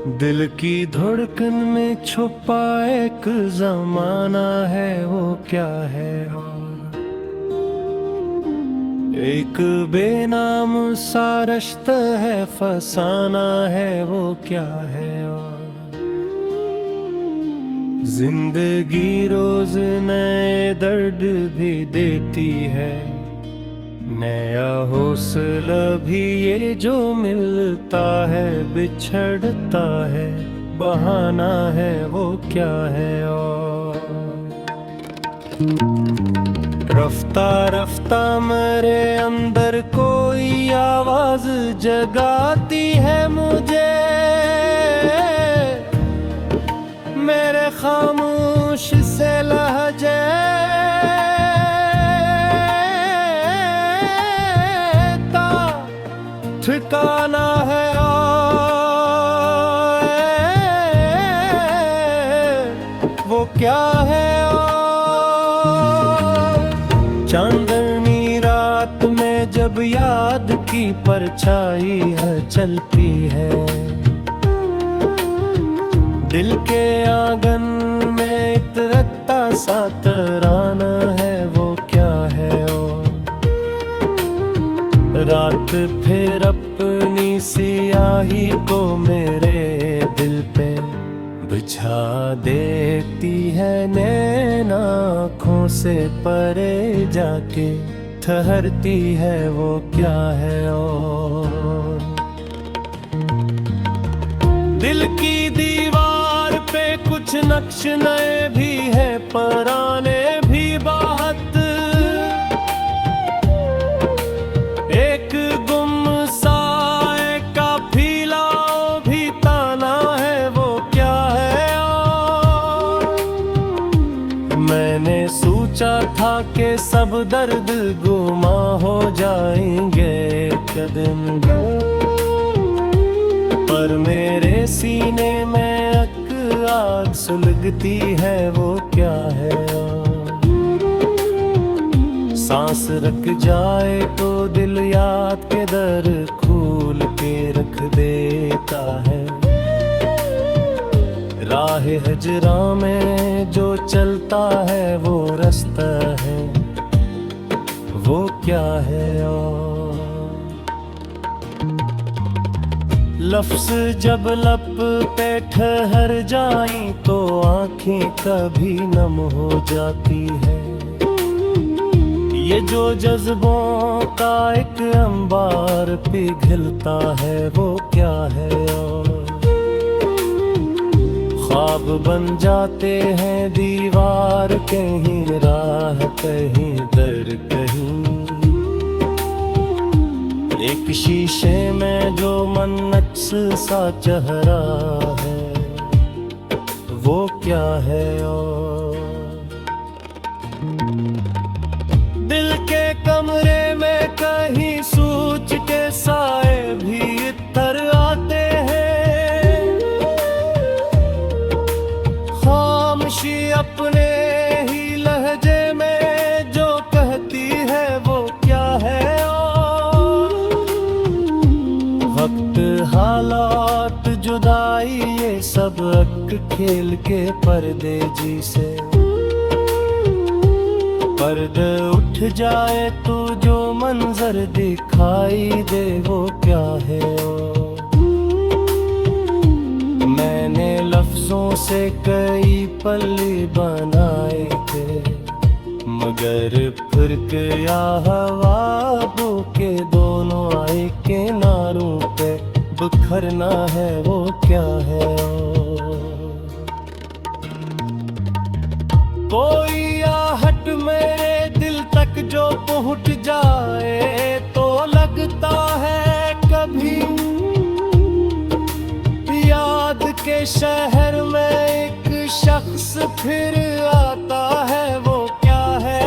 दिल की धड़कन में छुपा एक जमाना है, वो क्या है? और एक बेनाम सा रिश्ता है, फसाना है, वो क्या है? और जिंदगी रोज नए दर्द भी देती है, नया हौसला भी ये जो मिलता है, बिछड़ता है बहाना है, वो क्या है? और रफ्ता रफ्ता मेरे अंदर कोई आवाज जगाती है मुझे, मेरे खामोश से लहजे का ठिकाना है। वो क्या है? चांदनी रात में जब याद की परछाई है चलती है, दिल के आंगन में इतरता सा तराना है, वो क्या है? और रात फिर अपनी सियाही को मेरे दिल पे बिछा देती है, नैन आँखों से परे जाके ठहरती है, वो क्या है? और दिल की दीवार पे कुछ नक्श नए भी है, पुराने भी बाहत, एक गुम सा काफिला भी ताना है, वो क्या है? और मैंने सोचा था कि सब दर्द गुमा हो जाएंगे कदम, पर मेरे सीने में आग सुलगती है, वो क्या है? सांस रख जाए तो दिल याद के दर खोल के रख देता है, राह हिजरा में जो चलता है वो रास्ता है, वो क्या है? और लफ्ज जब लब पे ठहर जाई तो आंखें कभी नम हो जाती है, ये जो जज्बों का एक अंबार पिघलता है, वो क्या है? और ख्वाब बन जाते हैं दीवार, कहीं राह कहीं दर कहीं, एक शीशे में जो मन्नत सा चेहरा है, वो क्या है? और दिल के कमरे में कहीं सूझ के साए भी इतर आते हैं, खामोशी अपने ही लहजे में जो कहती है, वो क्या है? वक्त हालात जुदाई ये सब खेल के पर्दे जी से, पर्दे उठ जाए तो जो मंजर दिखाई दे, वो क्या है? मैंने लफ्जों से कई पल्ले बनाए थे, मगर फिर क्या हवा के दोनों आए किनारों पे बिखरना है, वो क्या है? कोई आहट मेरे दिल तक जो पहुंच जाए तो लगता है कभी याद के शहर में एक शख्स फिर आता है, वो क्या है?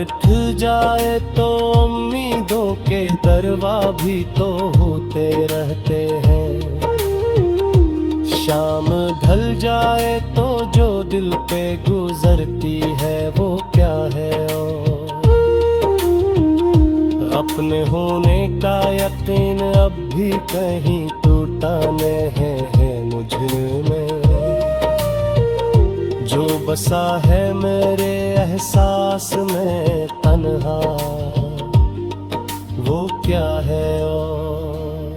उठ जाए तो उम्मीदों के दरवा भी तो होते रहते हैं, शाम ढल जाए तो जो दिल पे गुजरती है, वो क्या है? अपने होने का यकीन अब भी कहीं टूटा नहीं है मुझ में। जो बसा है मेरे एहसास में तन्हा, वो क्या है और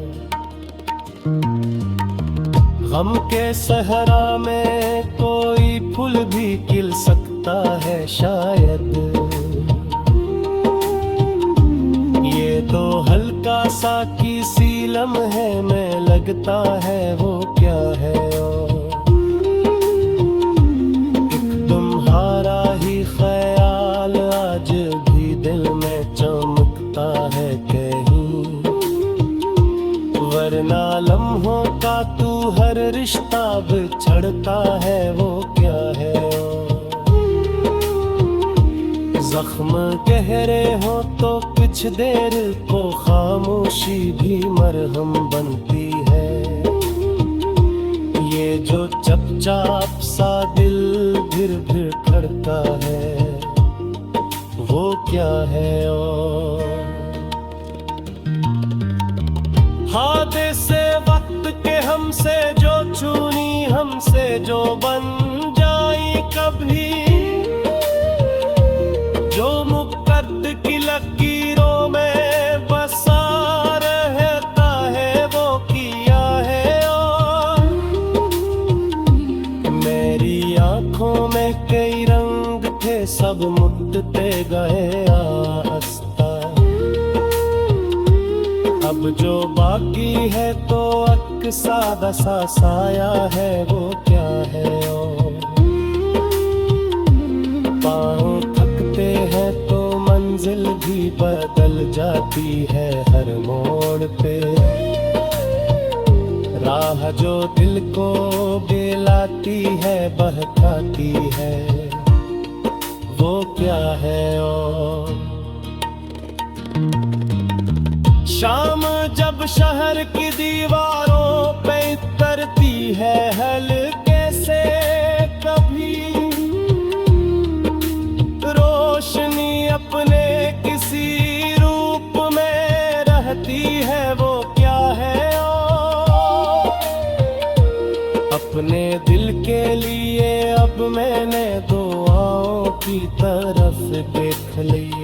गम के सहरा में कोई फूल भी खिल सकता है शायद। ये तो हल्का सा किसी लम्हे में लगता है, वो क्या है और एक तुम्हारा ही ख्याल आज भी दिल में चमकता है कहीं। वरना लम्हों का तू हर रिश्ता बिछड़ता है, वो क्या है और जख्म गहरे हो तो कुछ देर को खामोशी भी मरहम बनती है। ये जो चपचाप सा दिल फिर धड़का है, वो क्या है और हादे से वक्त के हमसे जो छूनी, हमसे जो बन जाई कभी, जो मुकद्द की लकीरों में बसा रहता है, वो किया है और मेरी आंखों में कई रंग थे सब मुटते गए आस्ता। अब जो बाकी है तो सादा सा साया है, वो क्या है और पाँव थकते हैं तो मंजिल भी बदल जाती है हर मोड़ पे। राह जो दिल को बेलाती है बहकाती है, वो क्या है और शाम जब शहर की दीवारों पे उतरती है हल्के से कभी रोशनी अपने किसी रूप में रहती है, वो क्या है और अपने दिल के लिए अब मैंने दुआओं की तरफ देख ली।